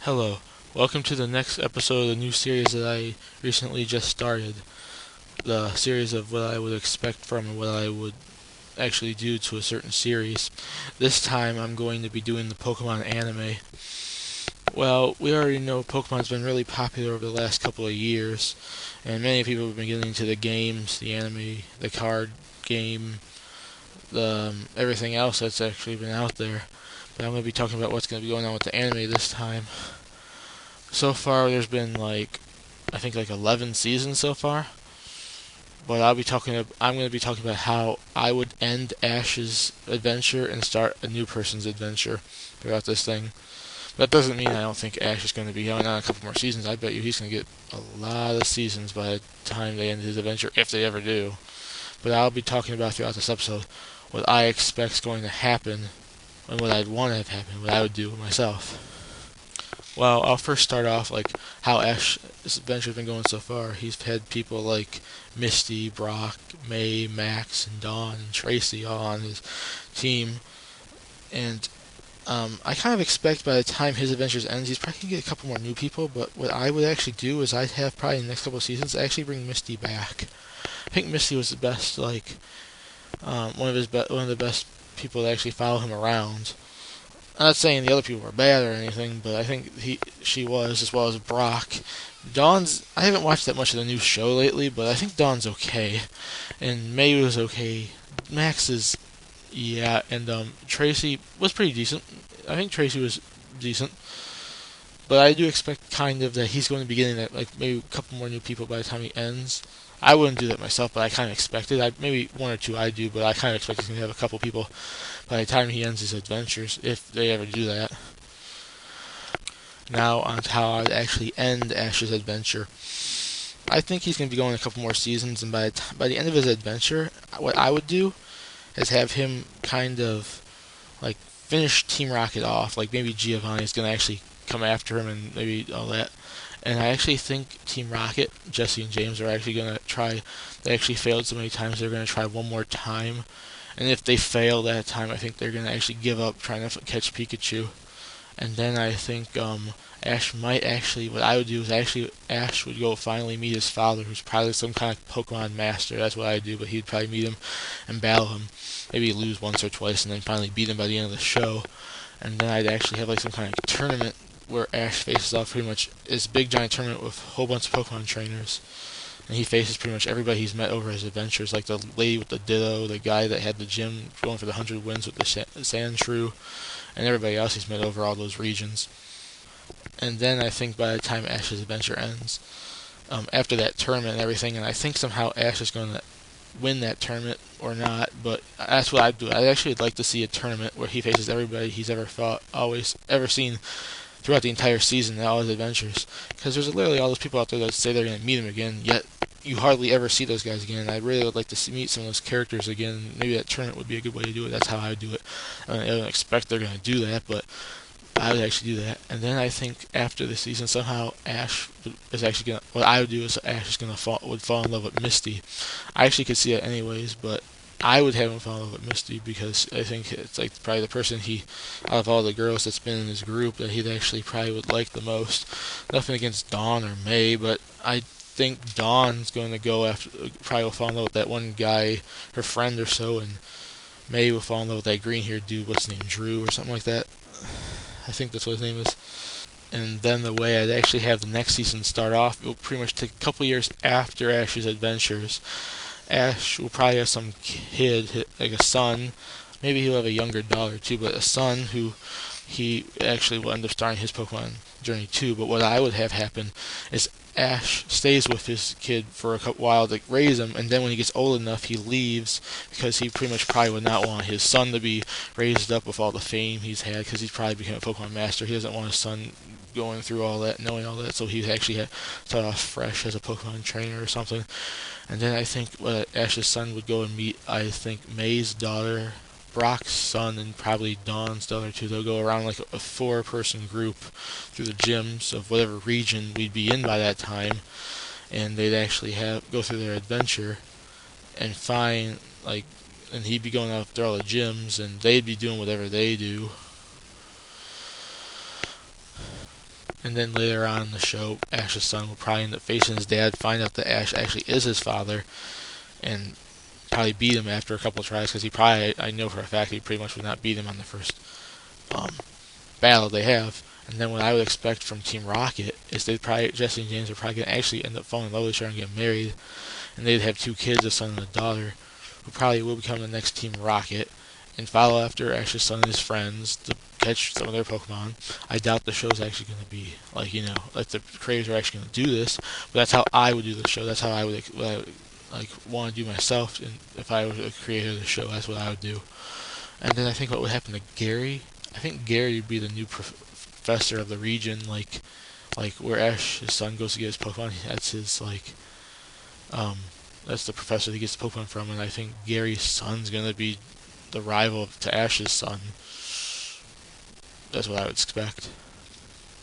Hello, welcome to the next episode of the new series that I recently just started. The series of what I would expect from and what I would actually do to a certain series. This time I'm going to be doing the Pokemon anime. Well, we already know Pokemon's been really popular over the last couple of years, and many people have been getting into the games, the anime, the card game, the everything else that's actually been out there. But I'm going to be talking about what's going to be going on with the anime this time. So far, there's been I think 11 seasons so far. But I'm going to be talking about how I would end Ash's adventure and start a new person's adventure throughout this thing. That doesn't mean I don't think Ash is going to be going on a couple more seasons. I bet you he's going to get a lot of seasons by the time they end his adventure, if they ever do. But I'll be talking about throughout this episode what I expect is going to happen and what I'd want to have happen, what I would do myself. Well, I'll first start off how Ash's adventure's been going so far. He's had people like Misty, Brock, May, Max, and Dawn, and Tracy all on his team. And I kind of expect by the time his adventures ends, he's probably gonna get a couple more new people. But what I would actually do is I'd have probably in the next couple of seasons actually bring Misty back. I think Misty was the best, one of the best people to actually follow him around. I'm not saying the other people were bad or anything, but I think she was, as well as Brock. Dawn's I haven't watched that much of the new show lately, but I think Dawn's okay, and May was okay. Max is yeah, and Tracy was pretty decent. I think Tracy was decent, but I do expect kind of that he's going to be getting that maybe a couple more new people by the time he ends. I wouldn't do that myself, but I kind of expect it. Maybe one or two I do, but I kind of expect he's going to have a couple people by the time he ends his adventures, if they ever do that. Now on to how I'd actually end Ash's adventure. I think he's going to be going a couple more seasons, and by the end of his adventure, what I would do is have him kind of finish Team Rocket off. Like maybe Giovanni's going to actually come after him and maybe all that. And I actually think Team Rocket, Jesse and James, are actually going to try. They actually failed so many times, they're going to try one more time. And if they fail that time, I think they're going to actually give up trying to catch Pikachu. And then I think Ash might actually. What I would do is actually Ash would go finally meet his father, who's probably some kind of Pokemon master. That's what I'd do. But he'd probably meet him and battle him. Maybe lose once or twice, and then finally beat him by the end of the show. And then I'd actually have some kind of tournament where Ash faces off pretty much this big giant tournament with a whole bunch of Pokemon trainers. And he faces pretty much everybody he's met over his adventures, like the lady with the Ditto, the guy that had the gym going for the 100 wins with the Sandshrew, and everybody else he's met over all those regions. And then I think by the time Ash's adventure ends, after that tournament and everything, and I think somehow Ash is going to win that tournament or not, but that's what I'd do. I'd actually like to see a tournament where he faces everybody he's ever fought, always ever seen throughout the entire season and all his adventures. Because there's literally all those people out there that say they're going to meet him again, yet you hardly ever see those guys again. I really would like to meet some of those characters again. Maybe that tournament would be a good way to do it. That's how I would do it. I don't expect they're going to do that, but I would actually do that. And then I think after the season, somehow Ash is actually going to. What I would do is Ash is going to fall in love with Misty. I actually could see it anyways, but I would have him fall in love with Misty because I think it's probably the person out of all the girls that's been in his group, that he'd actually probably would like the most. Nothing against Dawn or May, but I think Dawn's going to go after, probably will fall in love with that one guy, her friend or so, and May will fall in love with that green-haired dude, what's his name, Drew or something like that. I think that's what his name is. And then the way I'd actually have the next season start off, it will pretty much take a couple years after Ash's adventures. Ash will probably have some kid, like a son. Maybe he'll have a younger daughter too, but a son who he actually will end up starting his Pokemon journey too. But what I would have happen is Ash stays with his kid for a while to raise him, and then when he gets old enough, he leaves because he pretty much probably would not want his son to be raised up with all the fame he's had, because he's probably became a Pokemon master. He doesn't want his son going through all that, knowing all that, so he actually had start off fresh as a Pokemon trainer or something. And then I think Ash's son would go and meet, I think, May's daughter, Brock's son, and probably Dawn's daughter too. They'll go around like a four-person group through the gyms of whatever region we'd be in by that time, and they'd actually go through their adventure and find and he'd be going out through all the gyms, and they'd be doing whatever they do. And then later on in the show, Ash's son will probably end up facing his dad, find out that Ash actually is his father, and probably beat him after a couple of tries, because he probably, I know for a fact, he pretty much would not beat him on the first um, battle they have. And then what I would expect from Team Rocket is Jesse and James are probably going to actually end up falling in love with each other and get married, and they'd have two kids, a son and a daughter, who probably will become the next Team Rocket, and follow after Ash's son and his friends to catch some of their Pokemon. I doubt the show's actually going to be like the creators are actually going to do this, but that's how I would do the show. That's how I would like want to do myself, and if I was a creator of the show, that's what I would do. And then I think what would happen to Gary, I think Gary would be the new professor of the region, like where Ash, his son, goes to get his Pokemon. That's his um, that's the professor he gets the Pokemon from, and I think Gary's son's gonna be the rival to Ash's son. That's what I would expect.